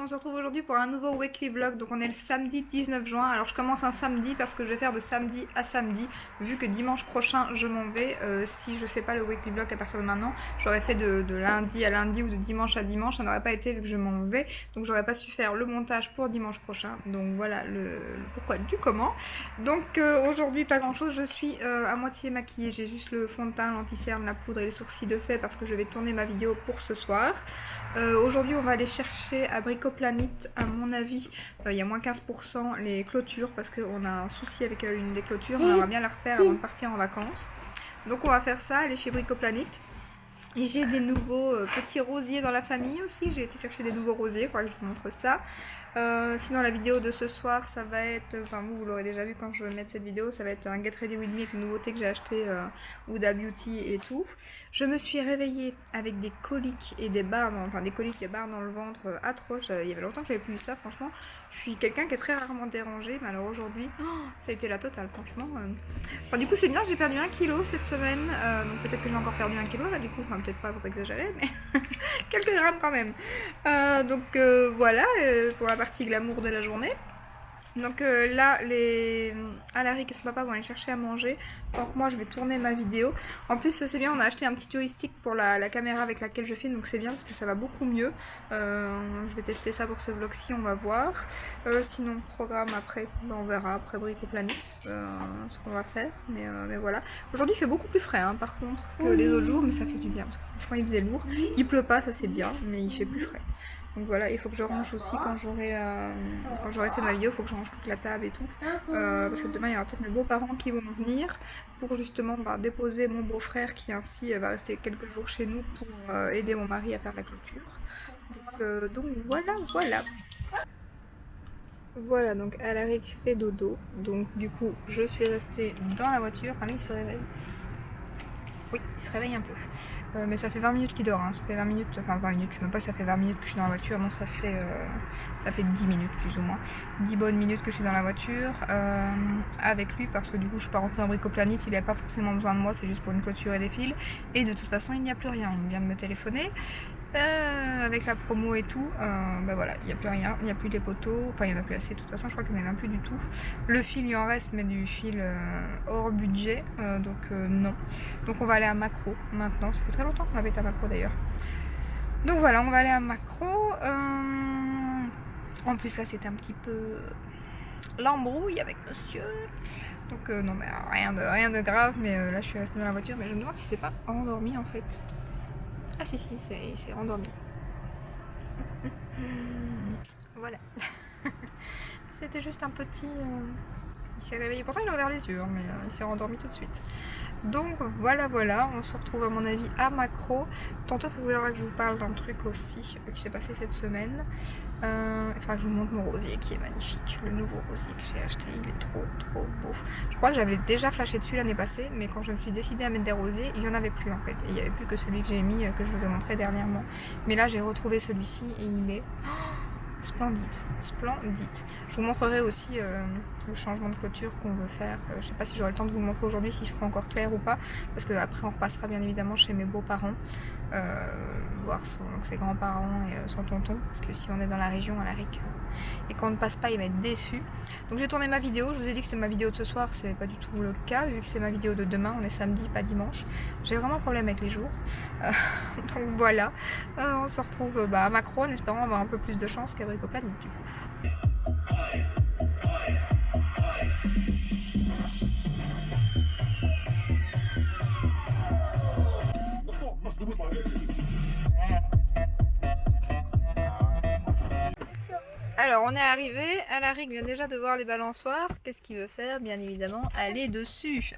on se retrouve aujourd'hui pour un nouveau weekly vlog. Donc on est le samedi 19 juin. Alors je commence un samedi parce que je vais faire de samedi à samedi. Vu que dimanche prochain je m'en vais. Si je fais pas le weekly vlog à partir de maintenant, j'aurais fait de lundi à lundi ou de dimanche à dimanche. Ça n'aurait pas été vu que je m'en vais. Donc j'aurais pas su faire le montage pour dimanche prochain. Donc voilà le pourquoi du comment. Donc aujourd'hui pas grand chose. Je suis à moitié maquillée. J'ai juste le fond de teint, l'anti-cerne, la poudre et les sourcils de fait parce que je vais tourner ma vidéo pour ce soir. Aujourd'hui on va aller chercher à Bricoplanet, à mon avis il y a moins 15% les clôtures parce qu'on a un souci avec une des clôtures, on aimerait bien la refaire avant de partir en vacances. Donc on va faire ça, aller chez Bricoplanet. Et j'ai des nouveaux petits rosiers dans la famille aussi, j'ai été chercher des nouveaux rosiers, il faudra que je vous montre ça. Sinon la vidéo de ce soir ça va être, enfin vous l'aurez déjà vu quand je vais mettre cette vidéo, ça va être un Get Ready With Me avec une nouveauté que j'ai acheté Huda Beauty et tout. Je me suis réveillée avec des coliques et des barres, enfin des coliques, des barres dans le ventre atroces. Il y avait longtemps que j'avais plus eu ça, franchement. Je suis quelqu'un qui est très rarement dérangé, mais alors aujourd'hui, ça a été la totale franchement. Enfin du coup c'est bien, j'ai perdu 1 kg cette semaine, donc peut-être que j'ai encore perdu 1 kg là du coup, enfin peut-être pas, faut pas exagérer, mais quelques grammes quand même. Donc voilà pour la partie glamour de la journée. Donc là, Alaric et son papa vont aller chercher à manger. Donc moi, je vais tourner ma vidéo. En plus, c'est bien, on a acheté un petit joystick pour la caméra avec laquelle je filme. Donc c'est bien parce que ça va beaucoup mieux. Je vais tester ça pour ce vlog-ci, on va voir. Sinon, programme après, on verra après Bricoplanet ce qu'on va faire. Mais voilà. Aujourd'hui, il fait beaucoup plus frais hein, par contre que les autres jours. Mais ça fait du bien parce que franchement, il faisait lourd. Il pleut pas, ça c'est bien. Mais il fait plus frais. Donc voilà, il faut que je range aussi quand j'aurai fait ma vidéo, il faut que je range toute la table et tout. Parce que demain il y aura peut-être mes beaux-parents qui vont venir pour justement déposer mon beau-frère qui ainsi va rester quelques jours chez nous pour aider mon mari à faire la clôture. Donc voilà. Voilà, donc Alaric fait dodo. Donc du coup je suis restée dans la voiture. Allez, il se réveille. Oui, il se réveille un peu. Mais ça fait 20 minutes qu'il dort, hein. Ça fait 20 minutes, enfin 20 minutes, je sais même pas si ça fait 20 minutes que je suis dans la voiture, non ça fait 10 minutes plus ou moins. 10 bonnes minutes que je suis dans la voiture avec lui parce que du coup je pars enfin dans Bricoplanet, il n'avait pas forcément besoin de moi, c'est juste pour une clôture et des fils. Et de toute façon il n'y a plus rien, il vient de me téléphoner. Avec la promo et tout, voilà, il n'y a plus rien, il n'y a plus les poteaux, enfin il n'y en a plus assez, de toute façon je crois qu'il n'y en a même plus du tout. Le fil il en reste mais du fil hors budget, donc non. Donc on va aller à Macro maintenant, ça fait très longtemps qu'on avait été à Macro d'ailleurs. Donc voilà, on va aller à Macro. En plus là c'était un petit peu l'embrouille avec monsieur. Donc non mais rien de grave, mais là je suis restée dans la voiture, mais je me demande si c'est pas endormi en fait. Ah si, c'est endormi. Voilà. C'était juste un petit... Il s'est réveillé, pourtant il a ouvert les yeux, hein, mais il s'est rendormi tout de suite. Donc voilà, on se retrouve à mon avis à Macro. Tantôt il faudra que je vous parle d'un truc aussi qui s'est passé cette semaine. Il faudra que je vous montre mon rosier qui est magnifique. Le nouveau rosier que j'ai acheté, il est trop beau. Je crois que j'avais déjà flashé dessus l'année passée, mais quand je me suis décidée à mettre des rosiers, il n'y en avait plus en fait. Et il n'y avait plus que celui que j'ai mis, que je vous ai montré dernièrement. Mais là j'ai retrouvé celui-ci et il est... splendide. Je vous montrerai aussi le changement de clôture qu'on veut faire. Je sais pas si j'aurai le temps de vous le montrer aujourd'hui, s'il fera encore clair ou pas, parce que après on repassera bien évidemment chez mes beaux-parents, voir ses grands-parents et son tonton, parce que si on est dans la région à Alaric et qu'on ne passe pas, il va être déçu. Donc j'ai tourné ma vidéo, je vous ai dit que c'était ma vidéo de ce soir, c'est pas du tout le cas, vu que c'est ma vidéo de demain, on est samedi, pas dimanche. J'ai vraiment un problème avec les jours. Donc voilà, on se retrouve à Macro en espérant avoir un peu plus de chance qu'à Bricoplanet du coup. Alors on est arrivé, Alaric vient déjà de voir les balançoires. Qu'est-ce qu'il veut faire? Bien évidemment aller dessus.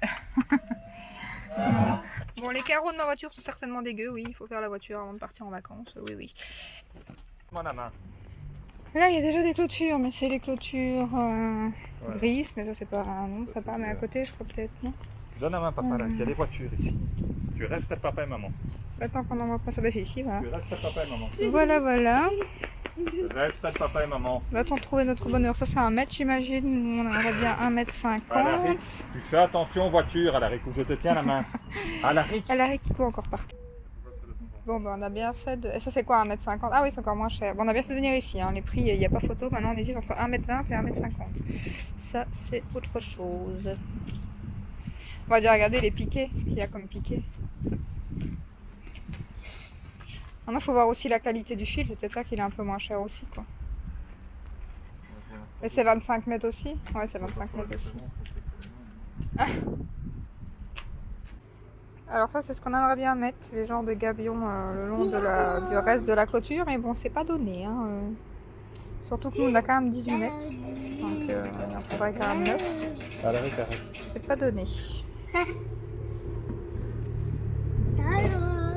Bon, les carreaux de ma voiture sont certainement dégueux, oui, il faut faire la voiture avant de partir en vacances, oui. Là il y a déjà des clôtures, mais c'est les clôtures grises, mais ça c'est pas non, ça part, mais à côté je crois peut-être, non? Donne la main papa là, il y a des voitures ici. Tu restes papa et maman. Attends qu'on n'en voit pas ça, c'est ici, voilà. Tu restes papa et maman. Voilà. Reste papa et maman. Va-t-on trouver notre bonheur? Ça c'est 1 mètre j'imagine, on aurait bien 1,50 m. Alaric, tu fais attention aux voitures, Alaric, où je te tiens la main. Alaric. Alaric qui court encore partout. Bon, bah, on a bien fait de... Et ça, c'est quoi, 1,50 m? Ah oui, c'est encore moins cher. Bon, on a bien fait de venir ici, hein. Les prix, il n'y a pas photo. Maintenant, on hésite entre 1,20 m et 1,50 m. Ça, c'est autre chose. On va déjà regarder les piquets, ce qu'il y a comme piquets. Maintenant, il faut voir aussi la qualité du fil. C'est peut-être ça qu'il est un peu moins cher aussi, quoi. Et c'est 25 mètres aussi? Ouais, c'est 25 mètres aussi. Alors ça, c'est ce qu'on aimerait bien mettre, les genres de gabions le long du reste de la clôture. Mais bon, c'est pas donné, hein. Surtout que nous, on a quand même 18 mètres. Donc, il en faudrait quand même 9. C'est pas donné.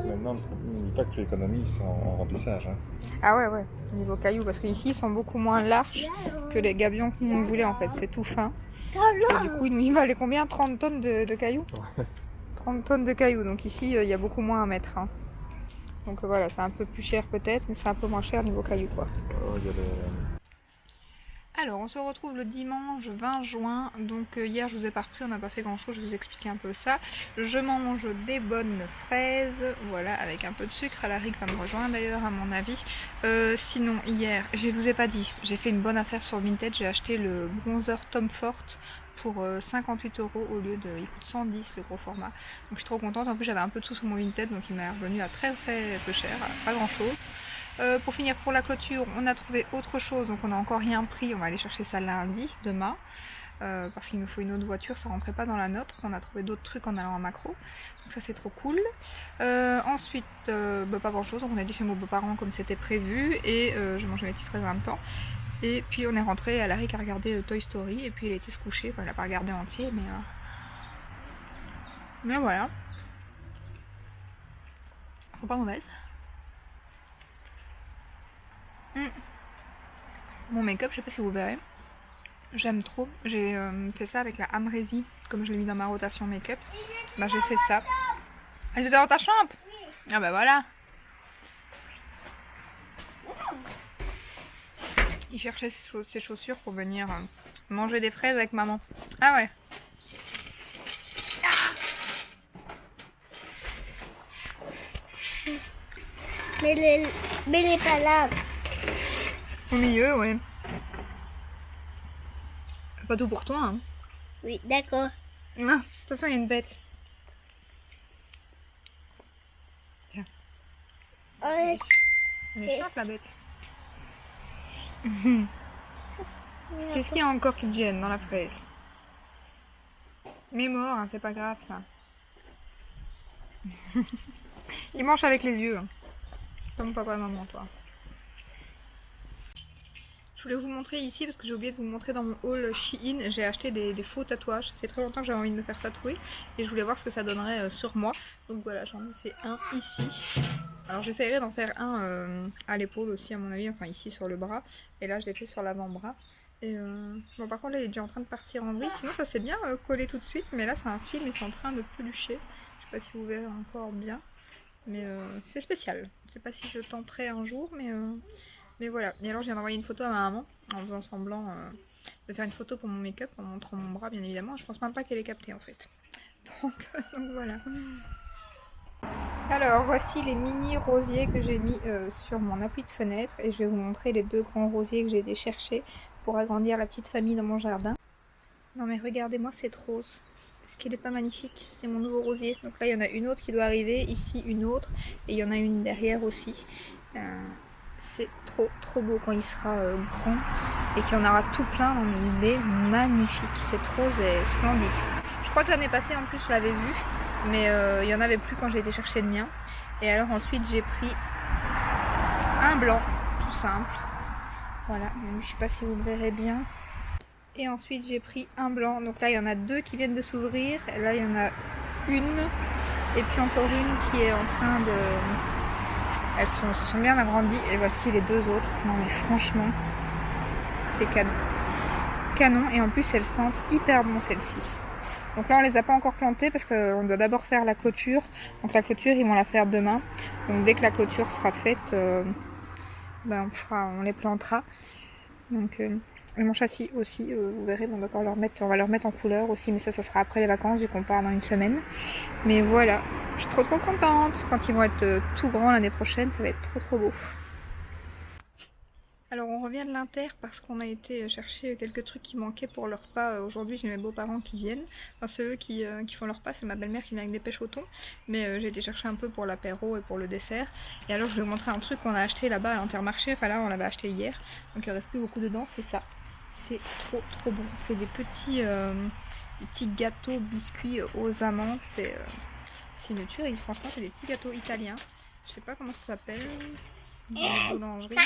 Maintenant, n'oublie pas que tu économises en remplissage. Hein. Ah ouais, ouais, niveau cailloux, parce qu'ici, ils sont beaucoup moins larges que les gabions que nous voulait en fait. C'est tout fin. Et du coup, il valait combien? 30 tonnes de cailloux? 30 tonnes de cailloux, donc ici, il y a beaucoup moins à mettre. Hein. Donc voilà, c'est un peu plus cher peut-être, mais c'est un peu moins cher niveau cailloux, quoi. Alors, on se retrouve le dimanche 20 juin. Donc, hier, je vous ai pas repris, on n'a pas fait grand-chose. Je vais vous expliquer un peu ça. Je mange des bonnes fraises, voilà, avec un peu de sucre. Alaric va me rejoindre d'ailleurs, à mon avis. Sinon, hier, je vous ai pas dit, j'ai fait une bonne affaire sur Vinted. J'ai acheté le bronzer Tom Ford pour 58 € au lieu de... Il coûte 110 le gros format. Donc, je suis trop contente. En plus, j'avais un peu de sous sur mon Vinted, donc il m'est revenu à très peu cher, pas grand-chose. Pour finir, pour la clôture, on a trouvé autre chose, donc on n'a encore rien pris. On va aller chercher ça lundi, demain, parce qu'il nous faut une autre voiture, ça rentrait pas dans la nôtre. On a trouvé d'autres trucs en allant à Macro, donc ça c'est trop cool. Ensuite, pas grand chose, donc on a dit chez mes beaux-parents comme c'était prévu, et je mangeais mes petites fraises en même temps. Et puis on est rentré à Alaric à regarder Toy Story, et puis il était se coucher, enfin il n'a pas regardé entier, mais voilà. Faut pas mauvaise. Mon make-up, je sais pas si vous verrez, j'aime trop. J'ai fait ça avec la Amrésie, comme je l'ai mis dans ma rotation make-up. Bah j'ai fait ça. Ah, c'était dans ta chambre? Ah bah voilà. Il cherchait ses chaussures pour venir manger des fraises avec maman. Ah ouais. Mais elle est pas là. Au milieu, ouais. Pas tout pour toi, hein. Oui, d'accord. Ah, de toute façon, il y a une bête. Tiens. Ouais. Elle est chouette, la bête. Qu'est-ce qu'il y a encore qui te gêne dans la fraise? Mais mort, hein, c'est pas grave, ça. Il mange avec les yeux. Hein. Comme papa et maman, toi. Je voulais vous montrer ici parce que j'ai oublié de vous montrer dans mon haul Shein. J'ai acheté des faux tatouages. Ça fait très longtemps que j'avais envie de me faire tatouer et je voulais voir ce que ça donnerait sur moi. Donc voilà, j'en ai fait un ici. Alors j'essaierai d'en faire un à l'épaule aussi à mon avis, enfin ici sur le bras. Et là je l'ai fait sur l'avant-bras. Et bon, par contre là il est déjà en train de partir en vrille. Sinon ça s'est bien collé tout de suite, mais là c'est un film et c'est en train de pelucher. Je sais pas si vous verrez encore bien, mais c'est spécial. Je sais pas si je tenterai un jour, mais voilà. Et alors je viens d'envoyer une photo à ma maman en faisant semblant de faire une photo pour mon make-up en montrant mon bras bien évidemment. Je pense même pas qu'elle ait capté en fait. Donc voilà. Alors voici les mini rosiers que j'ai mis sur mon appui de fenêtre et je vais vous montrer les deux grands rosiers que j'ai été chercher pour agrandir la petite famille dans mon jardin. Non mais regardez-moi cette rose. Est-ce qu'elle est pas magnifique? C'est mon nouveau rosier. Donc là il y en a une autre qui doit arriver, ici une autre et il y en a une derrière aussi. C'est trop beau quand il sera grand et qu'il y en aura tout plein. Non mais il est magnifique. Cette rose est splendide. Je crois que l'année passée en plus je l'avais vu. Mais il n'y en avait plus quand j'ai été chercher le mien. Et alors ensuite j'ai pris un blanc, tout simple. Voilà, je sais pas si vous le verrez bien. Et ensuite j'ai pris un blanc. Donc là il y en a deux qui viennent de s'ouvrir. Là il y en a une. Et puis encore une qui est en train de... Elles se sont bien agrandies. Et voici les deux autres. Non mais franchement, c'est canon. Et en plus elles sentent hyper bon celles-ci. Donc là on les a pas encore plantées parce qu'on doit d'abord faire la clôture. Donc la clôture ils vont la faire demain. Donc dès que la clôture sera faite, on les plantera. Donc et mon châssis aussi, vous verrez, on va leur mettre en couleur aussi, mais ça sera après les vacances vu qu'on part dans une semaine. Mais voilà, Je suis trop contente. Quand ils vont être tout grands l'année prochaine, ça va être trop beau. Alors on revient de l'Inter parce qu'on a été chercher quelques trucs qui manquaient pour leur repas. Aujourd'hui j'ai mes beaux-parents qui viennent, enfin c'est eux qui font leur repas, c'est ma belle-mère qui vient avec des pêches au thon. Mais j'ai été chercher un peu pour l'apéro et pour le dessert. Et alors je vais vous montrer un truc qu'on a acheté là-bas à l'Intermarché, enfin là on l'avait acheté hier. Donc il reste plus beaucoup dedans, c'est ça. C'est trop bon, c'est des petits gâteaux biscuits aux amandes, c'est une tuerie, franchement c'est des petits gâteaux italiens. Je sais pas comment ça s'appelle, boulangerie.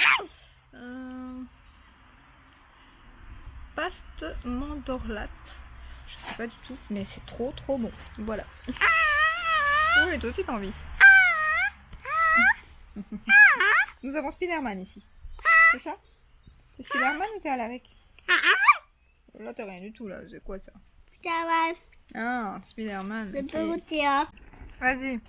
Paste mandorlate. Je sais pas du tout, mais c'est trop bon. Voilà. Oui, toi aussi t'as envie. Nous avons Spider-Man ici. C'est ça? C'est Spider-Man ou t'es à l'arrêt? Là t'as rien du tout là, c'est quoi ça? Spider-Man. Ah, Spider-Man. Je Ok. peux goûter, hein. Vas-y.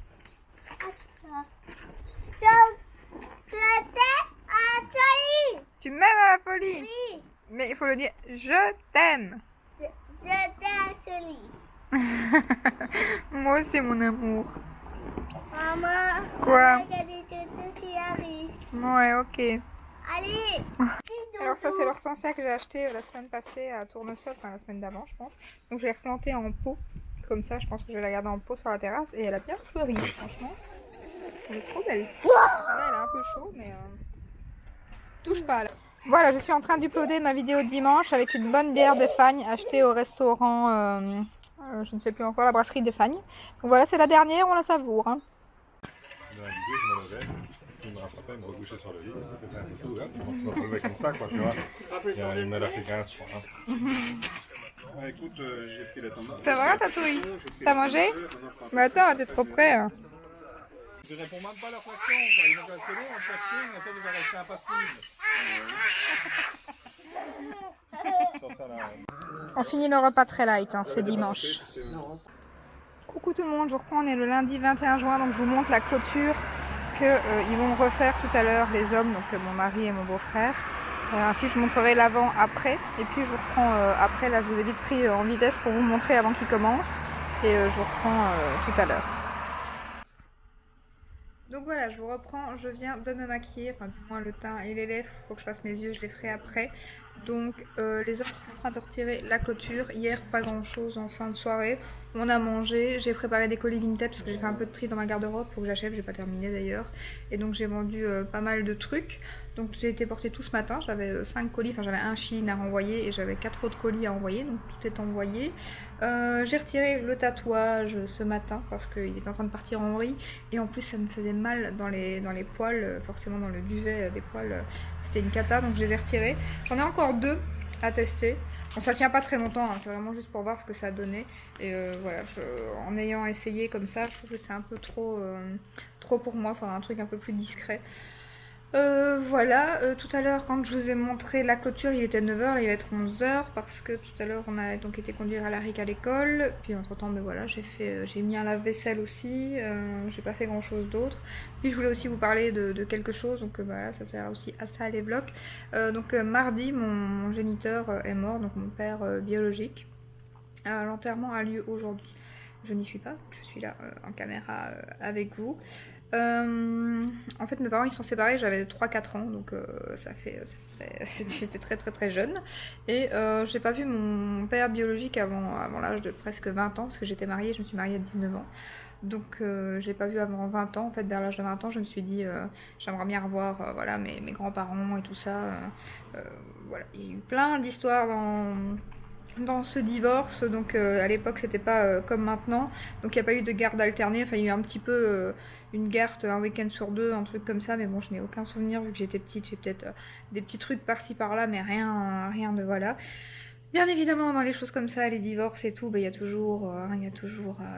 Tu m'aimes à la folie? Oui, Mais il faut le dire, je t'aime. je t'ai Moi aussi mon amour. Maman. Quoi? Regardez tout qui arrive. Ouais, ok. Allez. Alors ça c'est l'hortensia que j'ai acheté la semaine passée à Tournesol, enfin la semaine d'avant je pense. Donc je l'ai replantée en pot, comme ça je pense que je vais la garder en pot sur la terrasse et elle a bien fleuri franchement. Elle est trop belle. Là elle a un peu chaud mais touche pas là. Voilà, je suis en train d'uploader ma vidéo de dimanche avec une bonne bière des Fagnes achetée au restaurant, je ne sais plus encore, la brasserie des Fagnes. Donc voilà, c'est la dernière, on la savoure. Hein. Dans la vidéo, je me levais, il me rattrapait, il me recouchait sur le lit, il faisait un peu tout, hein. On se retrouvait comme ça, quoi, tu vois. Il me l'a fait 15 fois. Hein. Ouais, écoute, j'ai pris la tomate. Ça va, Tatouille? T'as mangé? Bah attends, t'es trop près. Hein. Je réponds même pas à leur question, quoi. Ils m'ont calculé, on casting, et toi, il va rester impassible. Sur ça, là. On finit le repas très light, hein, c'est dimanche. Coucou tout le monde, je reprends, on est le lundi 21 juin, donc je vous montre la clôture qu'ils vont refaire tout à l'heure, les hommes, donc mon mari et mon beau-frère. Ainsi je vous montrerai l'avant, après, et puis je vous reprends après, là je vous ai vite pris en vitesse pour vous montrer avant qu'il commence, et je vous reprends tout à l'heure. Donc voilà, je vous reprends, je viens de me maquiller, enfin du moins le teint et les lèvres, il faut que je fasse mes yeux, je les ferai après. Donc les hommes sont en train de retirer la clôture. Hier, pas grand chose en fin de soirée. On a mangé, j'ai préparé des colis Vinted parce que j'ai fait un peu de tri dans ma garde-robe, faut que j'achève, j'ai pas terminé d'ailleurs. Et donc j'ai vendu pas mal de trucs. Donc j'ai été portée tout ce matin, j'avais 5 colis, enfin j'avais un Chine à renvoyer et j'avais 4 autres colis à envoyer, donc tout est envoyé. J'ai retiré le tatouage ce matin parce qu'il est en train de partir en vrille et en plus ça me faisait mal dans les poils, forcément dans le duvet des poils, c'était une cata, donc je les ai retirés. J'en ai encore 2 à tester. Bon, ça tient pas très longtemps, hein, c'est vraiment juste pour voir ce que ça donnait. Et voilà, en ayant essayé comme ça, je trouve que c'est un peu trop pour moi, il faudra un truc un peu plus discret. Voilà, tout à l'heure quand je vous ai montré la clôture il était 9h, là il va être 11h parce que tout à l'heure on a donc été conduire à l'ARIC à l'école, puis entre temps mais voilà j'ai mis un lave-vaisselle aussi, j'ai pas fait grand chose d'autre, puis je voulais aussi vous parler de quelque chose, donc voilà ça sert aussi à ça les vlogs. Donc mardi mon géniteur est mort, donc mon père biologique, l'enterrement a lieu aujourd'hui, je n'y suis pas, je suis là en caméra avec vous. En fait mes parents ils sont séparés, j'avais 3-4 ans donc j'étais très jeune et j'ai pas vu mon père biologique avant l'âge de presque 20 ans parce que j'étais mariée, je me suis mariée à 19 ans donc je l'ai pas vu avant 20 ans en fait, vers l'âge de 20 ans je me suis dit j'aimerais bien revoir voilà, mes grands-parents et tout ça, voilà, il y a eu plein d'histoires dans ce divorce, donc à l'époque c'était pas comme maintenant, donc il n'y a pas eu de garde alternée, enfin il y a eu un petit peu une garde un week-end sur 2, un truc comme ça, mais bon je n'ai aucun souvenir vu que j'étais petite, j'ai peut-être des petits trucs par-ci par-là, mais rien de voilà. Bien évidemment, dans les choses comme ça, les divorces et tout, il y a toujours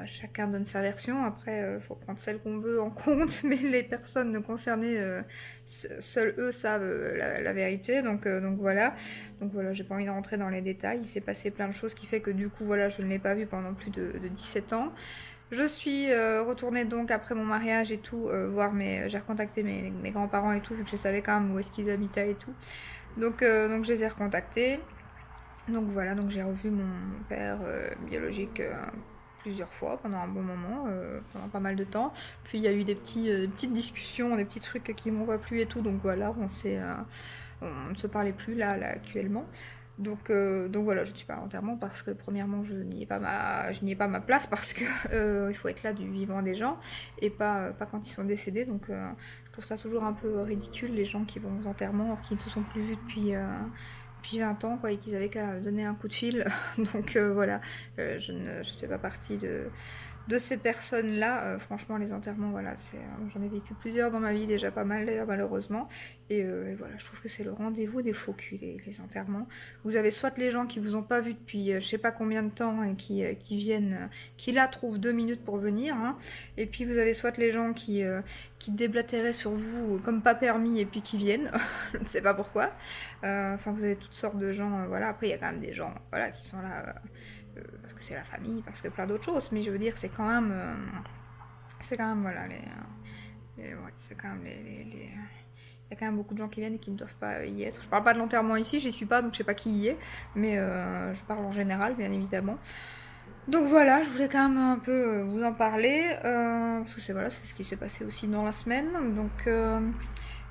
chacun donne sa version. Après, faut prendre celle qu'on veut en compte, mais les personnes concernées, seuls eux savent la vérité. Donc voilà. Donc voilà, j'ai pas envie de rentrer dans les détails. Il s'est passé plein de choses qui fait que du coup, voilà, je ne l'ai pas vu pendant plus de 17 ans. Je suis retournée donc après mon mariage et tout, voir j'ai recontacté mes grands-parents et tout, vu que je savais quand même où est-ce qu'ils habitaient et tout. Donc je les ai recontactés. Donc voilà, donc j'ai revu mon père biologique plusieurs fois pendant un bon moment, pendant pas mal de temps. Puis il y a eu des petites discussions, des petits trucs qui m'ont pas plu et tout, donc voilà, on ne se parlait plus là actuellement. Donc voilà, je ne suis pas à l'enterrement parce que premièrement je n'y ai pas ma place parce que il faut être là du vivant des gens et pas quand ils sont décédés. Donc je trouve ça toujours un peu ridicule les gens qui vont aux enterrements alors qu'ils ne se sont plus vus depuis 20 ans quoi, et qu'ils avaient qu'à donner un coup de fil. Donc voilà, je ne fais pas partie de ces personnes-là. Franchement, les enterrements, voilà, j'en ai vécu plusieurs dans ma vie, déjà pas mal d'ailleurs, malheureusement. Et voilà, je trouve que c'est le rendez-vous des faux culs, les enterrements. Vous avez soit les gens qui vous ont pas vu depuis je sais pas combien de temps et qui viennent, qui là trouvent 2 minutes pour venir, hein. Et puis vous avez soit les gens qui déblatéraient sur vous comme pas permis et puis qui viennent, je ne sais pas pourquoi. Enfin, vous avez toutes sortes de gens, voilà. Après, il y a quand même des gens, voilà, qui sont là parce que c'est la famille, parce que plein d'autres choses. Mais je veux dire, c'est quand même, voilà, ouais, c'est quand même il y a quand même beaucoup de gens qui viennent et qui ne doivent pas y être. Je parle pas de l'enterrement ici, j'y suis pas, donc je sais pas qui y est, mais je parle en général, bien évidemment. Donc voilà, je voulais quand même un peu vous en parler, parce que c'est ce qui s'est passé aussi dans la semaine. Donc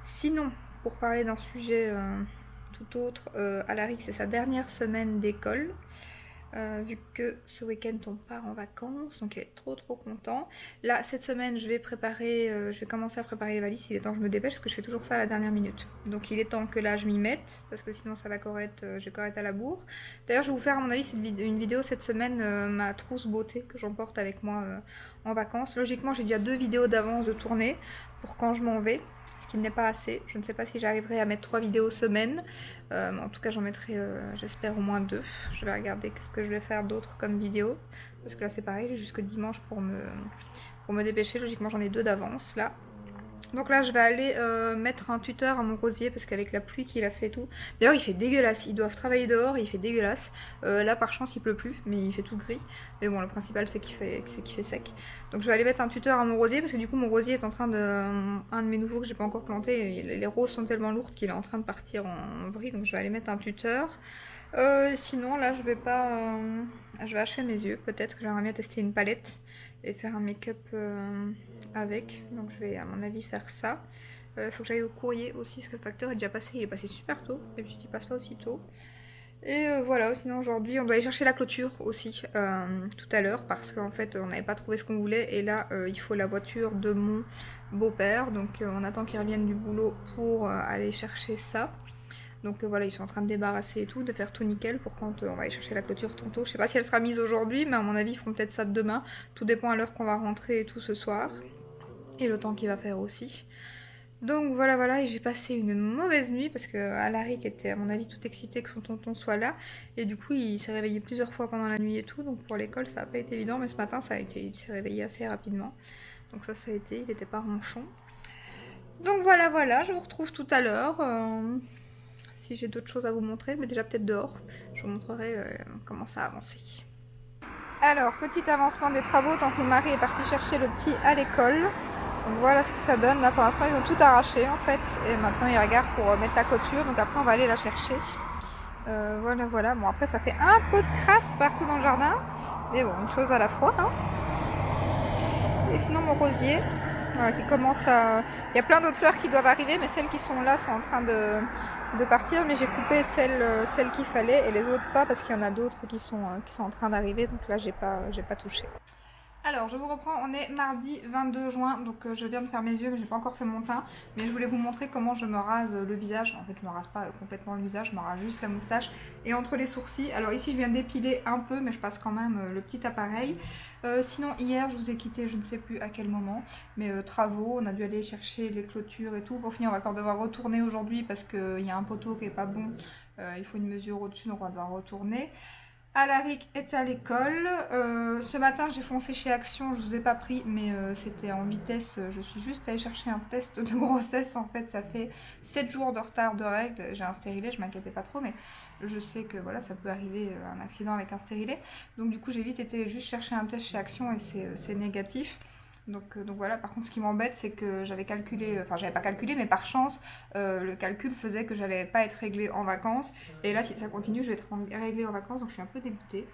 sinon, pour parler d'un sujet tout autre, Alaric, c'est sa dernière semaine d'école. Vu que ce week-end on part en vacances, donc il est trop content. Là, cette semaine, je vais commencer à préparer les valises. Il est temps que je me dépêche parce que je fais toujours ça à la dernière minute. Donc il est temps que là je m'y mette parce que sinon ça va j'ai correct à la bourre. D'ailleurs, je vais vous faire à mon avis une vidéo cette semaine, ma trousse beauté que j'emporte avec moi en vacances. Logiquement, j'ai déjà 2 vidéos d'avance de tournée pour quand je m'en vais. Ce qui n'est pas assez. Je ne sais pas si j'arriverai à mettre 3 vidéos semaine. En tout cas, j'en mettrai, j'espère, au moins 2. Je vais regarder ce que je vais faire d'autre comme vidéo. Parce que là, c'est pareil, j'ai jusque dimanche pour me dépêcher. Logiquement, j'en ai 2 d'avance, là. Donc là, je vais aller mettre un tuteur à mon rosier parce qu'avec la pluie qu'il a fait et tout. D'ailleurs, il fait dégueulasse. Ils doivent travailler dehors et il fait dégueulasse. Là, par chance, il pleut plus, mais il fait tout gris. Mais bon, le principal, c'est qu'il fait sec. Donc, je vais aller mettre un tuteur à mon rosier parce que du coup, mon rosier est en train un de mes nouveaux que j'ai pas encore planté. Les roses sont tellement lourdes qu'il est en train de partir en vrille. Donc, je vais aller mettre un tuteur. Sinon, là, je vais achever mes yeux. Peut-être que j'aimerais bien tester une palette et faire un make-up avec. Donc je vais à mon avis faire ça. Faut que j'aille au courrier aussi parce que le facteur est déjà passé. Il est passé super tôt. D'habitude il passe pas aussi tôt. Et voilà, sinon aujourd'hui on doit aller chercher la clôture aussi tout à l'heure parce qu'en fait on n'avait pas trouvé ce qu'on voulait et là il faut la voiture de mon beau-père. Donc on attend qu'il revienne du boulot pour aller chercher ça. Donc voilà, ils sont en train de débarrasser et tout, de faire tout nickel pour quand on va aller chercher la clôture tantôt. Je sais pas si elle sera mise aujourd'hui, mais à mon avis, ils feront peut-être ça demain. Tout dépend à l'heure qu'on va rentrer et tout ce soir. Et le temps qu'il va faire aussi. Donc voilà, et j'ai passé une mauvaise nuit parce que Alaric était à mon avis tout excité que son tonton soit là. Et du coup, il s'est réveillé plusieurs fois pendant la nuit et tout. Donc pour l'école, ça n'a pas été évident, mais ce matin, il s'est réveillé assez rapidement. Donc ça a été, il n'était pas ronchon. Donc voilà, je vous retrouve tout à l'heure. Si j'ai d'autres choses à vous montrer, mais déjà peut-être dehors, je vous montrerai comment ça a avancé. Alors, petit avancement des travaux, tant que mon mari est parti chercher le petit à l'école. Donc voilà ce que ça donne. Là pour l'instant ils ont tout arraché en fait. Et maintenant ils regardent pour mettre la clôture. Donc après on va aller la chercher. Voilà. Bon après ça fait un peu de crasse partout dans le jardin. Mais bon, une chose à la fois. Hein. Et sinon mon rosier. Voilà, qui commence à... Il y a plein d'autres fleurs qui doivent arriver, mais celles qui sont là sont en train de partir. Mais j'ai coupé celles qu'il fallait et les autres pas parce qu'il y en a d'autres qui sont en train d'arriver. Donc là, j'ai pas touché. Alors, je vous reprends, on est mardi 22 juin, donc je viens de faire mes yeux, mais j'ai pas encore fait mon teint. Mais je voulais vous montrer comment je me rase le visage. En fait, je me rase pas complètement le visage, je me rase juste la moustache et entre les sourcils. Alors ici, je viens d'épiler un peu, mais je passe quand même le petit appareil. Sinon, hier, je vous ai quitté, je ne sais plus à quel moment, mais travaux, on a dû aller chercher les clôtures et tout. Pour finir, on va encore devoir retourner aujourd'hui parce qu'il y a un poteau qui est pas bon. Il faut une mesure au-dessus, donc on va devoir retourner. Alaric est à l'école. Ce matin, j'ai foncé chez Action. Je vous ai pas pris, mais c'était en vitesse. Je suis juste allée chercher un test de grossesse. En fait, ça fait 7 jours de retard de règles. J'ai un stérilet, je m'inquiétais pas trop, mais je sais que voilà, ça peut arriver un accident avec un stérilet. Donc du coup, j'ai vite été juste chercher un test chez Action et c'est négatif. Donc voilà, par contre ce qui m'embête c'est que j'avais calculé, enfin j'avais pas calculé mais par chance le calcul faisait que j'allais pas être réglée en vacances et là si ça continue je vais être réglée en vacances donc je suis un peu dégoûtée.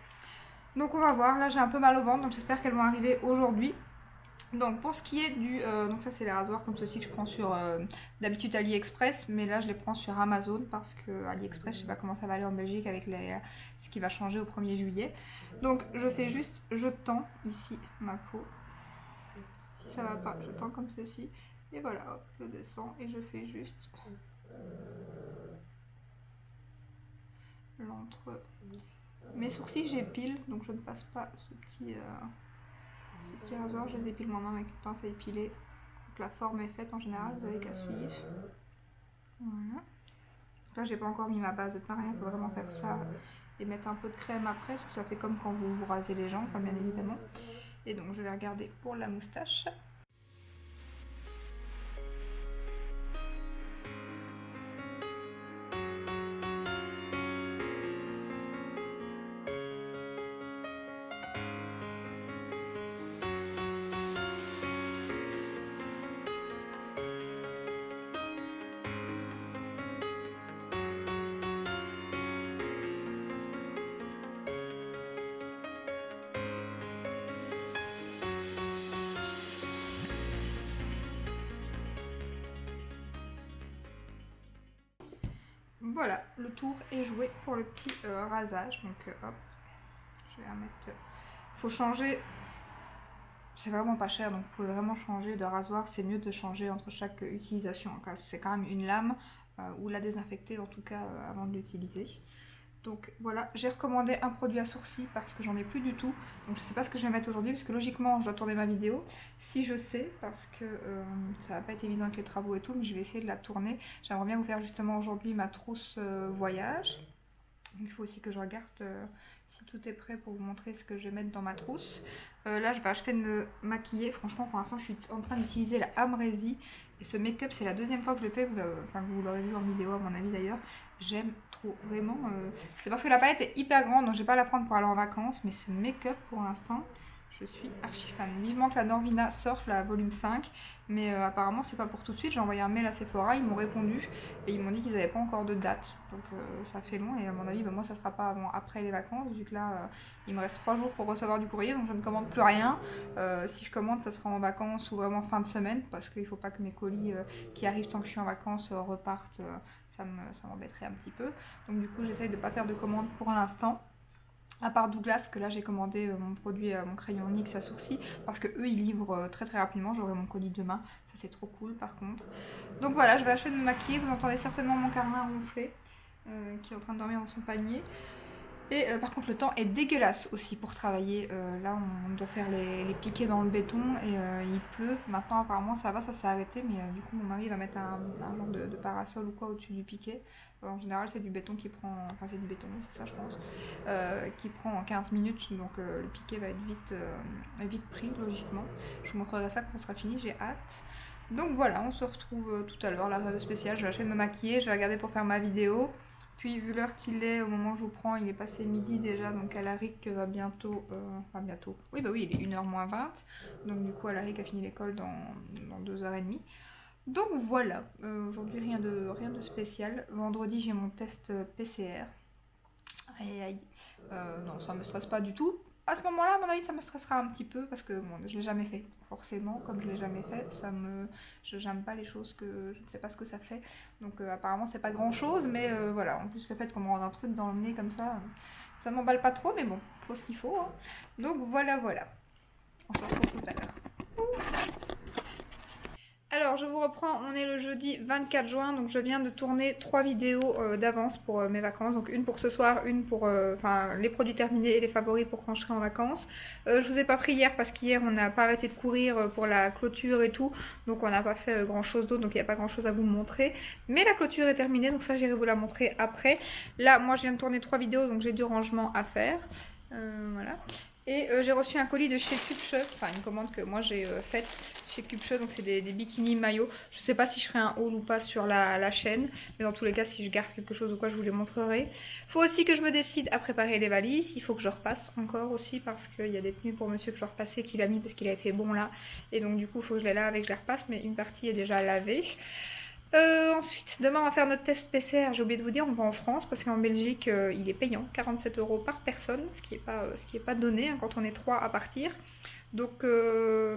Donc on va voir, là j'ai un peu mal au ventre, donc j'espère qu'elles vont arriver aujourd'hui. Donc pour ce qui est du... donc ça c'est les rasoirs comme ceci que je prends sur d'habitude AliExpress, mais là je les prends sur Amazon parce que AliExpress je sais pas comment ça va aller en Belgique avec ce qui va changer au 1er juillet. Donc je fais juste, je tends ici ma peau. Si ça va pas, je tends comme ceci. Et voilà, hop, je descends et je fais juste l'entre... Mes sourcils j'épile, donc je ne passe pas ce petit rasoir, je les épile moi-même avec une pince à épiler. Donc la forme est faite en général, vous avez qu'à suivre. Voilà. Là j'ai pas encore mis ma base de teint, rien, il faut vraiment faire ça et mettre un peu de crème après, parce que ça fait comme quand vous vous rasez les jambes, bien évidemment. Et donc je vais regarder pour la moustache. Voilà, le tour est joué pour le petit rasage. Donc hop, je vais remettre... Faut changer, c'est vraiment pas cher, donc vous pouvez vraiment changer de rasoir. C'est mieux de changer entre chaque utilisation. C'est quand même une lame ou la désinfecter en tout cas avant de l'utiliser. Donc voilà, j'ai recommandé un produit à sourcils parce que j'en ai plus du tout. Donc je sais pas ce que je vais mettre aujourd'hui parce que logiquement je dois tourner ma vidéo. Si je sais, parce que ça va pas être évident avec les travaux et tout, mais je vais essayer de la tourner. J'aimerais bien vous faire justement aujourd'hui ma trousse voyage. Donc il faut aussi que je regarde si tout est prêt pour vous montrer ce que je vais mettre dans ma trousse. Là je vais achever de me maquiller. Franchement pour l'instant je suis en train d'utiliser la Amrezy. Et ce make-up c'est la deuxième fois que je le fais. Vous l'aurez vu en vidéo à mon avis d'ailleurs. J'aime trop, vraiment. C'est parce que la palette est hyper grande donc je vais pas la prendre pour aller en vacances. Mais ce make-up pour l'instant... Je suis archi fan. Vivement que la Norvina sorte, la volume 5. Mais apparemment, c'est pas pour tout de suite. J'ai envoyé un mail à Sephora, ils m'ont répondu. Et ils m'ont dit qu'ils n'avaient pas encore de date. Donc ça fait long. Et à mon avis, moi, ça sera pas avant après les vacances. Vu que là, il me reste 3 jours pour recevoir du courrier. Donc je ne commande plus rien. Si je commande, ça sera en vacances ou vraiment fin de semaine. Parce qu'il faut pas que mes colis qui arrivent tant que je suis en vacances repartent. Ça m'embêterait un petit peu. Donc du coup, j'essaye de pas faire de commandes pour l'instant. À part Douglas, que là j'ai commandé mon produit, mon crayon NYX à sourcils, parce que eux ils livrent très rapidement, j'aurai mon colis demain, ça c'est trop cool par contre. Donc voilà, je vais achever de me maquiller, vous entendez certainement mon carin ronfler, qui est en train de dormir dans son panier. Et par contre le temps est dégueulasse aussi pour travailler, là on doit faire les piquets dans le béton et il pleut, maintenant apparemment ça va, ça s'est arrêté, mais du coup mon mari va mettre un genre de parasol ou quoi au-dessus du piquet. En général c'est du béton qui prend, enfin c'est du béton, c'est ça je pense, qui prend en 15 minutes, donc le piquet va être vite pris logiquement. Je vous montrerai ça quand ça sera fini, j'ai hâte. Donc voilà, on se retrouve tout à l'heure, la radio spéciale, je vais acheter de me maquiller, je vais regarder pour faire ma vidéo. Puis vu l'heure qu'il est, au moment où je vous prends, il est passé midi déjà, donc Alaric va bientôt, oui bah oui, il est 1h moins 20, donc du coup Alaric a fini l'école dans 2h30. Donc voilà, aujourd'hui rien de spécial. Vendredi j'ai mon test PCR. Aïe aïe, non ça me stresse pas du tout. À ce moment-là, à mon avis, ça me stressera un petit peu parce que bon, je l'ai jamais fait. Forcément, comme je l'ai jamais fait, je n'aime pas les choses que je ne sais pas ce que ça fait. Donc apparemment, c'est pas grand-chose, mais voilà. En plus, le fait qu'on me rende un truc dans le nez comme ça m'emballe pas trop, mais bon, faut ce qu'il faut. Hein. Donc voilà. On se retrouve tout à l'heure. Alors je vous reprends, on est le jeudi 24 juin, donc je viens de tourner 3 vidéos d'avance pour mes vacances, donc une pour ce soir, une pour les produits terminés et les favoris pour quand je serai en vacances. Je vous ai pas pris hier parce qu'hier on n'a pas arrêté de courir pour la clôture et tout, donc on n'a pas fait grand chose d'autre, donc il n'y a pas grand chose à vous montrer. Mais la clôture est terminée, donc ça j'irai vous la montrer après. Là moi je viens de tourner 3 vidéos, donc j'ai du rangement à faire, voilà. Et j'ai reçu un colis de chez Cupche, enfin une commande que moi j'ai faite chez Cupche, donc c'est des bikinis maillots. Je sais pas si je ferai un haul ou pas sur la chaîne, mais dans tous les cas si je garde quelque chose ou quoi je vous les montrerai. Faut aussi que je me décide à préparer les valises, il faut que je repasse encore aussi parce qu'il y a des tenues pour monsieur que je dois repasser qu'il a mis parce qu'il avait fait bon là. Et donc du coup il faut que je les lave et que je les repasse, mais une partie est déjà lavée. Ensuite, demain on va faire notre test PCR. J'ai oublié de vous dire, on va en France parce qu'en Belgique il est payant, 47 € par personne, ce qui est pas donné hein, quand on est 3 à partir. Donc,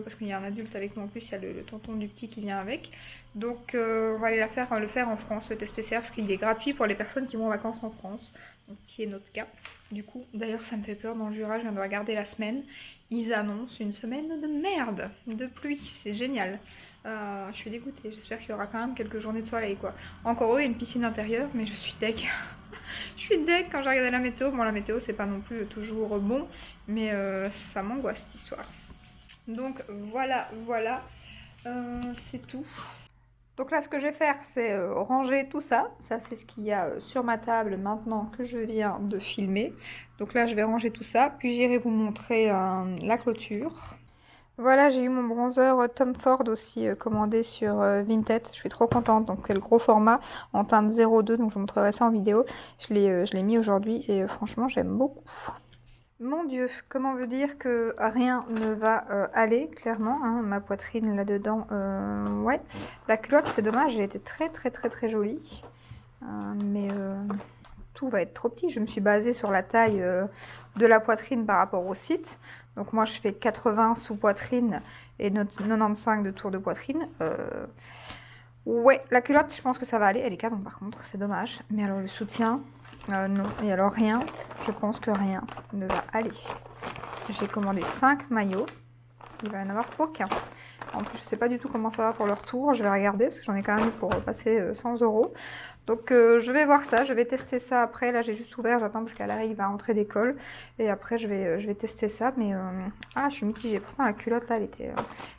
parce qu'il y a un adulte avec nous en plus, il y a le tonton du petit qui vient avec. Donc, on va aller le faire en France, le test PCR, parce qu'il est gratuit pour les personnes qui vont en vacances en France, donc, qui est notre cas. Du coup, d'ailleurs, ça me fait peur dans le Jura, je viens de regarder la semaine. Ils annoncent une semaine de merde, de pluie, c'est génial. Je suis dégoûtée, j'espère qu'il y aura quand même quelques journées de soleil, quoi. Encore eux, il y a une piscine intérieure, mais je suis deg. Je suis deg quand j'ai regardé la météo. Bon, la météo, c'est pas non plus toujours bon, mais ça m'angoisse cette histoire. Donc voilà, c'est tout. Donc là, ce que je vais faire, c'est ranger tout ça. Ça, c'est ce qu'il y a sur ma table maintenant que je viens de filmer. Donc là, je vais ranger tout ça, puis j'irai vous montrer la clôture. Voilà, j'ai eu mon bronzer Tom Ford aussi commandé sur Vinted. Je suis trop contente. Donc c'est le gros format en teinte 02, donc je vous montrerai ça en vidéo. Je l'ai mis aujourd'hui et franchement, j'aime beaucoup. Mon Dieu, comment veut dire que rien ne va aller, clairement, hein, ma poitrine là-dedans, ouais. La culotte, c'est dommage, elle était très jolie, mais tout va être trop petit. Je me suis basée sur la taille de la poitrine par rapport au site. Donc moi, je fais 80 sous poitrine et 95 de tour de poitrine. Ouais, la culotte, je pense que ça va aller. Elle est canon par contre, c'est dommage. Mais alors le soutien... non, et alors rien, je pense que rien ne va aller. J'ai commandé 5 maillots, il va y en avoir aucun. En plus, je sais pas du tout comment ça va pour le retour, je vais regarder parce que j'en ai quand même eu pour passer 100 €. Donc je vais voir ça, je vais tester ça après. Là j'ai juste ouvert, j'attends parce qu'elle arrive à rentrer d'école. Et après je vais tester ça, mais ah, je suis mitigée. Pourtant la culotte là,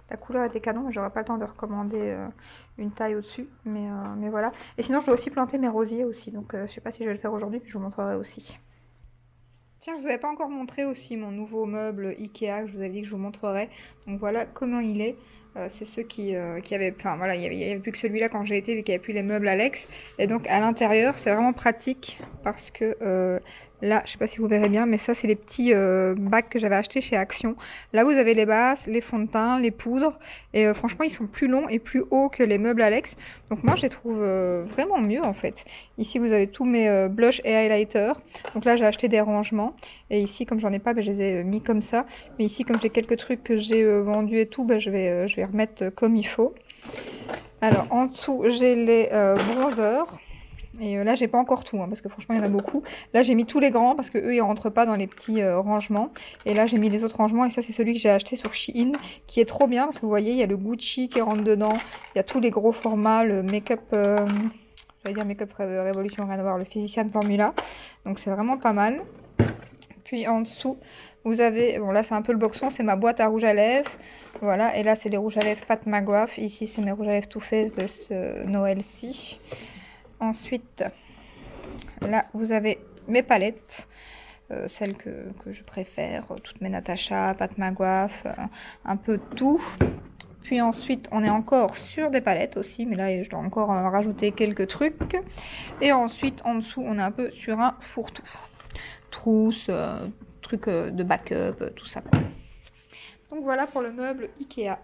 la couleur était canon, j'aurais pas le temps de recommander une taille au-dessus, mais voilà. Et sinon je dois aussi planter mes rosiers aussi, donc je sais pas si je vais le faire aujourd'hui, puis je vous montrerai aussi. Tiens, je vous avais pas encore montré aussi mon nouveau meuble Ikea, que je vous avais dit que je vous montrerai. Donc voilà comment il est. C'est ceux qui avaient... Enfin voilà, il y avait plus que celui-là quand j'ai été, vu qu'il n'y avait plus les meubles Alex. Et donc à l'intérieur, c'est vraiment pratique parce que... là, je sais pas si vous verrez bien, mais ça, c'est les petits bacs que j'avais achetés chez Action. Là, vous avez les bases, les fonds de teint, les poudres. Et franchement, ils sont plus longs et plus hauts que les meubles Alex. Donc moi, je les trouve vraiment mieux, en fait. Ici, vous avez tous mes blushs et highlighters. Donc là, j'ai acheté des rangements. Et ici, comme j'en ai pas, ben, je les ai mis comme ça. Mais ici, comme j'ai quelques trucs que j'ai vendus et tout, ben, je vais remettre comme il faut. Alors, en dessous, j'ai les bronzers. Et là, j'ai pas encore tout, hein, parce que franchement, il y en a beaucoup. Là, j'ai mis tous les grands, parce que eux, ils rentrent pas dans les petits rangements. Et là, j'ai mis les autres rangements, et ça, c'est celui que j'ai acheté sur Shein, qui est trop bien, parce que vous voyez, il y a le Gucci qui rentre dedans. Il y a tous les gros formats, le Make-up, j'allais dire Make-up Révolution, rien à voir, le Physician Formula. Donc, c'est vraiment pas mal. Puis, en dessous, vous avez, bon, là, c'est un peu le boxon, c'est ma boîte à rouge à lèvres. Voilà, et là, c'est les rouges à lèvres Pat McGrath. Ici, c'est mes rouges à lèvres Too Faced de ce Noël-ci. Ensuite, là, vous avez mes palettes, celles que je préfère, toutes mes Natasha, Pat McGrath, un peu de tout. Puis ensuite, on est encore sur des palettes aussi, mais là, je dois encore rajouter quelques trucs. Et ensuite, en dessous, on est un peu sur un fourre-tout. Trousse, trucs de backup, tout ça. Donc voilà pour le meuble Ikea.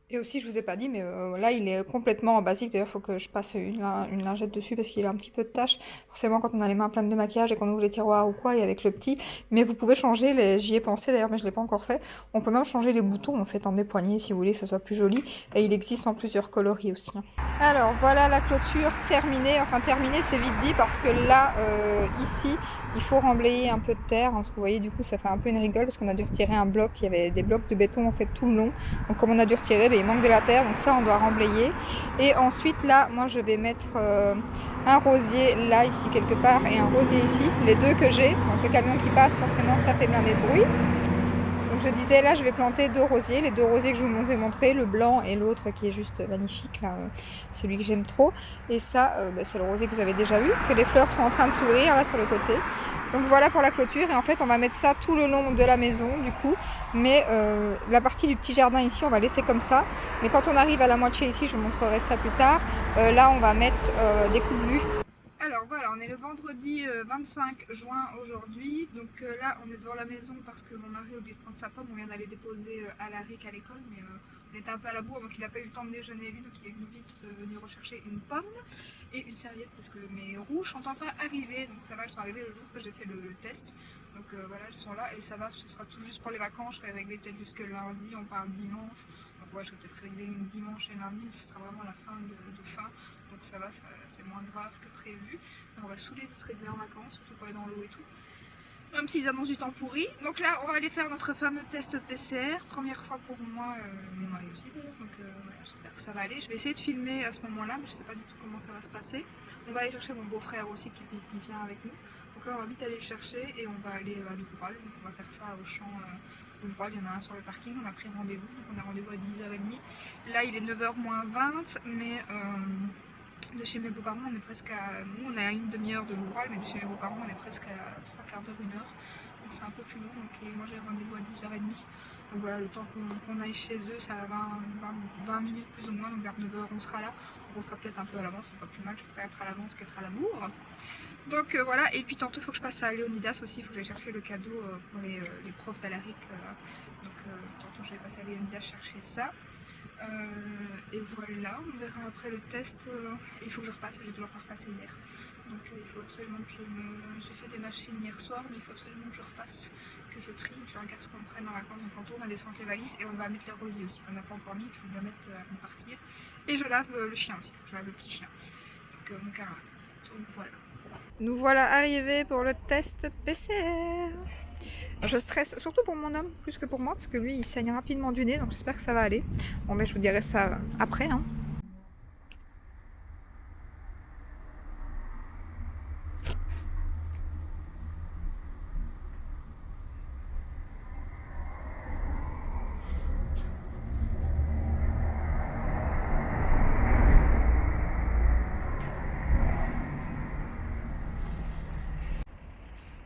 Et aussi, je vous ai pas dit, mais là, il est complètement basique. D'ailleurs, il faut que je passe une lingette dessus parce qu'il a un petit peu de taches. Forcément, quand on a les mains pleines de maquillage et qu'on ouvre les tiroirs ou quoi, et avec le petit. Mais vous pouvez changer, j'y ai pensé d'ailleurs, mais je l'ai pas encore fait. On peut même changer les boutons en fait en des poignées si vous voulez que ça soit plus joli. Et il existe en plusieurs coloris aussi. Alors, voilà la clôture terminée. Enfin, terminée, c'est vite dit parce que là, ici, il faut remblayer un peu de terre. Parce que vous voyez, du coup, ça fait un peu une rigole parce qu'on a dû retirer un bloc. Il y avait des blocs de béton en fait tout le long. Donc, comme on a dû retirer, il manque de la terre, donc ça on doit remblayer. Et ensuite là, moi je vais mettre un rosier là, ici quelque part, et un rosier ici, les deux que j'ai. Donc le camion qui passe, forcément ça fait blindé de bruit. Donc je disais là, je vais planter 2 rosiers, les 2 rosiers que je vous ai montré, le blanc et l'autre qui est juste magnifique là, celui que j'aime trop. Et ça, c'est le rosier que vous avez déjà vu, que les fleurs sont en train de s'ouvrir là sur le côté. Donc voilà pour la clôture, et en fait on va mettre ça tout le long de la maison du coup, mais la partie du petit jardin ici on va laisser comme ça, mais quand on arrive à la moitié ici, je vous montrerai ça plus tard, là on va mettre des coupes-vues. Alors voilà, on est le vendredi 25 juin aujourd'hui. Donc là, on est devant la maison parce que mon mari a oublié de prendre sa pomme. On vient d'aller déposer Alaric à l'école, mais on était un peu à la bourre, donc il n'a pas eu le temps de déjeuner lui. Donc il est vite venu rechercher une pomme et une serviette parce que mes rouges sont enfin arrivées. Donc ça va, elles sont arrivées le jour que j'ai fait le test. Donc voilà, elles sont là et ça va, ce sera tout juste pour les vacances. Je serai réglée peut-être jusque lundi, on part dimanche. Donc ouais, je vais peut-être régler dimanche et lundi, mais ce sera vraiment la fin de fin. Donc ça va, c'est moins grave que prévu. Mais on va saouler de se régler en vacances, surtout pour aller dans l'eau et tout. Même s'ils annoncent du temps pourri. Donc là, on va aller faire notre fameux test PCR. Première fois pour moi, mon mari aussi d'ailleurs. Donc voilà, j'espère que ça va aller. Je vais essayer de filmer à ce moment-là, mais je sais pas du tout comment ça va se passer. On va aller chercher mon beau-frère aussi qui vient avec nous. Donc là, on va vite aller le chercher et on va aller à Douvral. Donc on va faire ça au champ Douvral. Il y en a un sur le parking. On a pris rendez-vous. Donc on a rendez-vous à 10h30. Là, il est 9h moins 20, mais de chez mes beaux-parents, on est presque à... Nous, on est à une demi-heure de Douvral, mais de chez mes beaux-parents, on est presque à 3/4 d'heure, 1 heure. Donc c'est un peu plus long. Donc moi, j'ai rendez-vous à 10h30. Donc voilà, le temps qu'on aille chez eux, ça va 20 minutes plus ou moins. Donc vers 9h, on sera là. On sera peut-être un peu à l'avance, c'est pas plus mal. Je préfère être à l'avance qu'être à la bourre. Donc voilà, et puis tantôt il faut que je passe à Léonidas aussi, il faut que j'aille chercher le cadeau pour les profs d'Alaric. Donc tantôt je vais passer à Léonidas chercher ça. Et voilà, on verra après le test. Il faut que je repasse, j'ai dû encore repasser hier. Donc il faut absolument que j'ai fait des machines hier soir, mais il faut absolument que je repasse, que je trie, que je regarde ce qu'on prenne en vacances. Donc tantôt on va descendre les valises et on va mettre les rosiers aussi, qu'on n'a pas encore mis, qu'il faut bien mettre avant de partir. Et je lave le chien aussi, je lave le petit chien. Donc mon caravane. Donc voilà. Nous voilà arrivés pour le test PCR. Je stresse surtout pour mon homme plus que pour moi parce que lui il saigne rapidement du nez, donc j'espère que ça va aller. Bon mais je vous dirai ça après hein.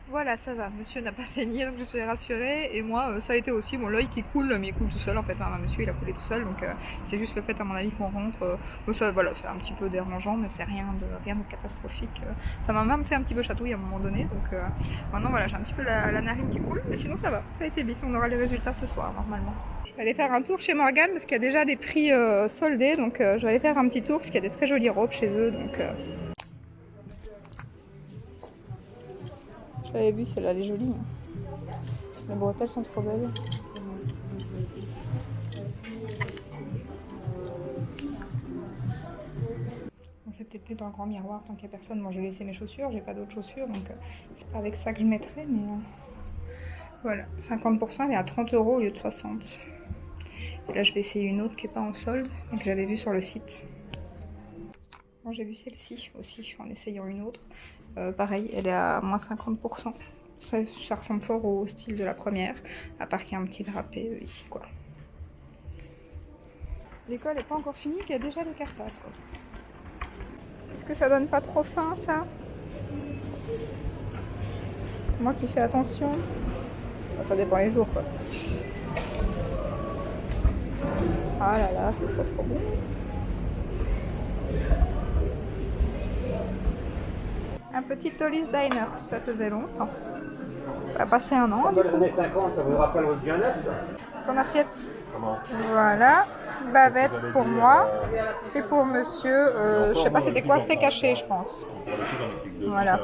Voilà, ça va, monsieur n'a pas saigné, donc je suis rassurée. Et moi, ça a été aussi, bon, l'œil qui coule, mais il coule tout seul en fait. Enfin, monsieur, il a coulé tout seul, donc c'est juste le fait, à mon avis, qu'on rentre. Ça, voilà, c'est un petit peu dérangeant, mais c'est rien de catastrophique. Ça m'a même fait un petit peu chatouille à un moment donné, donc maintenant, voilà, j'ai un petit peu la narine qui coule, mais sinon, ça va. Ça a été vite, on aura les résultats ce soir, normalement. Je vais aller faire un tour chez Morgane parce qu'il y a déjà des prix soldés, donc je vais aller faire un petit tour parce qu'il y a des très jolies robes chez eux, donc... Je l'avais vue, celle-là, elle est jolie. Les bretelles sont trop belles. Bon, c'est peut-être plus dans le grand miroir tant qu'il n'y a personne. Moi, j'ai laissé mes chaussures, j'ai pas d'autres chaussures, donc c'est pas avec ça que je mettrai, mais voilà, 50%, elle est à 30 € au lieu de 60. Et là, je vais essayer une autre qui n'est pas en solde, et que j'avais vue sur le site. Bon, j'ai vu celle-ci aussi en essayant une autre. Pareil, elle est à moins 50%. Ça ressemble fort au style de la première, à part qu'il y a un petit drapé ici, quoi. L'école n'est pas encore finie, qu'il y a déjà le cartable, quoi. Est-ce que ça donne pas trop faim, ça? Moi qui fais attention. Enfin, ça dépend les jours, quoi. Ah là là, c'est trop bon. Un petit Ollie's Diner, ça faisait longtemps. Ça a passé un an. Dans les années 50, ça vous rappelle votre jeunesse? Ton assiette. Comment? Voilà. Bavette pour moi. Et pour monsieur, je sais pas c'était quoi, c'était caché je pense. Voilà.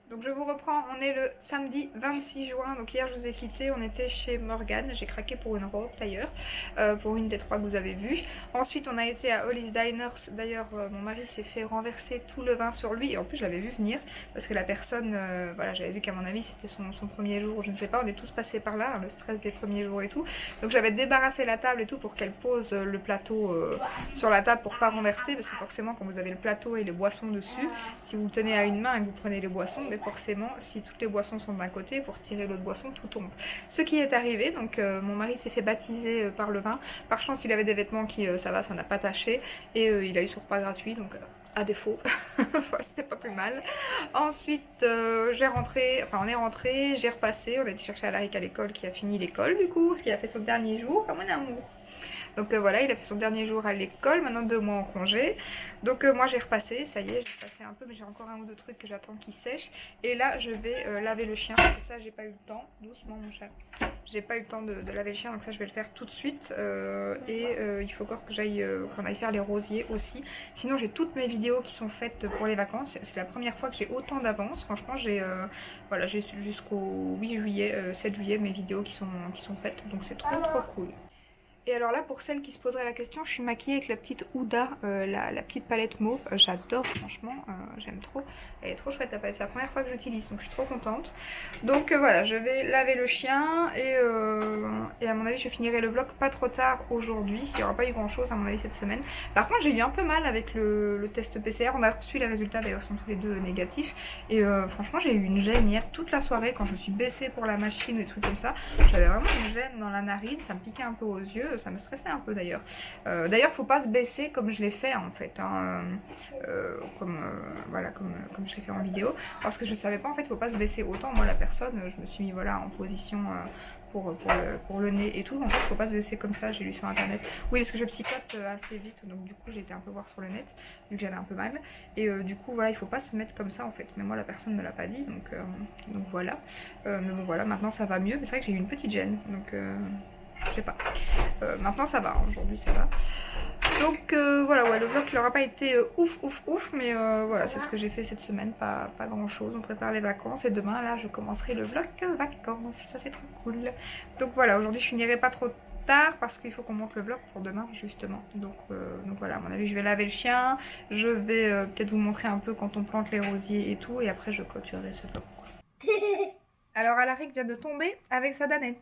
Donc je vous reprends, on est le samedi 26 juin, donc hier je vous ai quitté, on était chez Morgane, j'ai craqué pour une robe d'ailleurs, pour une des 3 que vous avez vues. Ensuite on a été à Ollie's Diners, d'ailleurs mon mari s'est fait renverser tout le vin sur lui, et en plus je l'avais vu venir, parce que la personne, voilà, j'avais vu qu'à mon avis c'était son premier jour, je ne sais pas, on est tous passés par là, hein, le stress des premiers jours et tout. Donc j'avais débarrassé la table et tout pour qu'elle pose le plateau sur la table pour pas renverser, parce que forcément quand vous avez le plateau et les boissons dessus, si vous le tenez à une main et que vous prenez les boissons, mais forcément, si toutes les boissons sont d'un côté, pour tirer l'autre boisson, tout tombe. Ce qui est arrivé, donc mon mari s'est fait baptiser par le vin. Par chance, il avait des vêtements qui, ça va, ça n'a pas taché. Et il a eu son repas gratuit, donc à défaut, c'était pas plus mal. Ensuite, on est rentré, j'ai repassé, on a été chercher Alaric à l'école, qui a fini l'école du coup, qui a fait son dernier jour, comme un amour. Donc voilà, il a fait son dernier jour à l'école, maintenant 2 mois en congé. Donc moi j'ai repassé, ça y est, j'ai repassé un peu, mais j'ai encore 1 ou 2 trucs que j'attends qu'ils sèchent. Et là je vais laver le chien, parce que ça j'ai pas eu le temps, doucement mon chat. J'ai pas eu le temps de laver le chien, donc ça je vais le faire tout de suite. Il faut encore que qu'on aille faire les rosiers aussi. Sinon j'ai toutes mes vidéos qui sont faites pour les vacances. C'est la première fois que j'ai autant d'avance. Franchement j'ai voilà, j'ai jusqu'au 8 juillet, 7 juillet mes vidéos qui sont faites. Donc c'est trop cool. Et alors là, pour celles qui se poseraient la question, je suis maquillée avec la petite Huda, la petite palette mauve. J'adore, franchement, j'aime trop. Elle est trop chouette la palette, c'est la première fois que j'utilise, donc je suis trop contente. Donc voilà, je vais laver le chien et à mon avis, je finirai le vlog pas trop tard aujourd'hui. Il n'y aura pas eu grand chose à mon avis cette semaine. Par contre, j'ai eu un peu mal avec le test PCR. On a reçu les résultats, d'ailleurs, ils sont tous les deux négatifs. Et franchement, j'ai eu une gêne hier toute la soirée quand je me suis baissée pour la machine et des trucs comme ça. J'avais vraiment une gêne dans la narine, ça me piquait un peu aux yeux. Ça me stressait un peu d'ailleurs. D'ailleurs, faut pas se baisser comme je l'ai fait en fait, hein, voilà, comme je l'ai fait en vidéo, parce que je savais pas en fait, faut pas se baisser autant. Moi, la personne, je me suis mis voilà en position pour le nez et tout. En fait, faut pas se baisser comme ça. J'ai lu sur internet. Oui, parce que je psychote assez vite, donc du coup, j'ai été un peu voir sur le net vu que j'avais un peu mal. Et du coup, voilà, il faut pas se mettre comme ça en fait. Mais moi, la personne me l'a pas dit, donc voilà. Mais bon, voilà, maintenant ça va mieux. Mais c'est vrai que j'ai eu une petite gêne, donc. Je sais pas. Maintenant ça va, aujourd'hui ça va. Donc voilà, ouais, le vlog il n'aura pas été ouf, mais voilà, c'est ce que j'ai fait cette semaine, pas grand chose. On prépare les vacances et demain là je commencerai le vlog vacances, ça c'est trop cool. Donc voilà, aujourd'hui je finirai pas trop tard parce qu'il faut qu'on monte le vlog pour demain justement. Donc voilà, à mon avis je vais laver le chien, je vais peut-être vous montrer un peu quand on plante les rosiers et tout, et après je clôturerai ce vlog. Alors Alaric vient de tomber avec sa danette.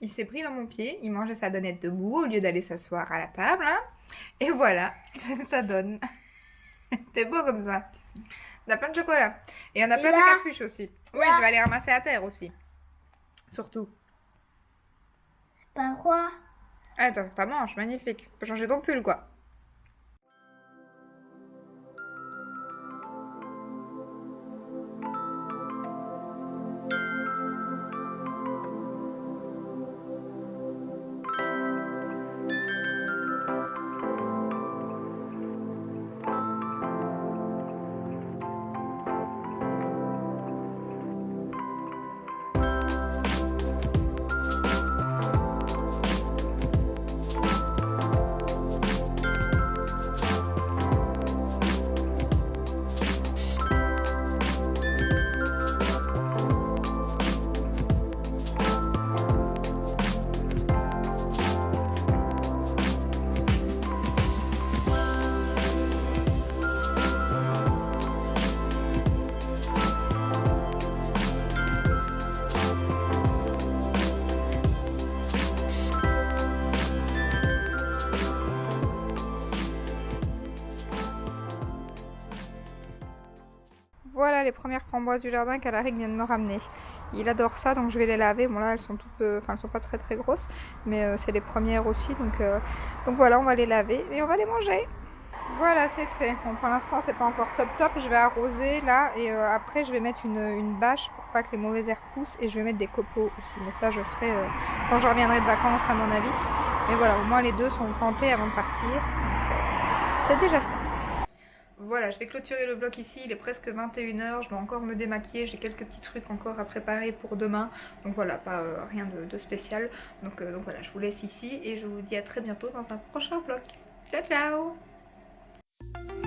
Il s'est pris dans mon pied, il mangeait sa danette debout au lieu d'aller s'asseoir à la table. Hein. Et voilà ce que ça donne. C'est beau comme ça. On a plein de chocolat. Et on a plein de capuches aussi. Oui, je vais aller ramasser à terre aussi. Surtout. Pourquoi? Ah, ta manche, magnifique. Tu peux changer ton pull, quoi. Voilà les premières framboises du jardin qu'Alaric vient de me ramener. Il adore ça, donc je vais les laver. Bon là elles sont toutes, elles sont pas très grosses, mais c'est les premières aussi, donc voilà, on va les laver et on va les manger. Voilà, c'est fait. Bon, pour l'instant c'est pas encore top, je vais arroser là et après je vais mettre une bâche pour pas que les mauvaises herbes poussent, et je vais mettre des copeaux aussi, mais ça je ferai quand je reviendrai de vacances à mon avis. Mais voilà, au moins les deux sont plantés avant de partir, c'est déjà ça. Voilà, je vais clôturer le vlog ici, il est presque 21 h, je dois encore me démaquiller, j'ai quelques petits trucs encore à préparer pour demain. Donc voilà, pas rien de spécial. Donc voilà, je vous laisse ici et je vous dis à très bientôt dans un prochain vlog. Ciao ciao!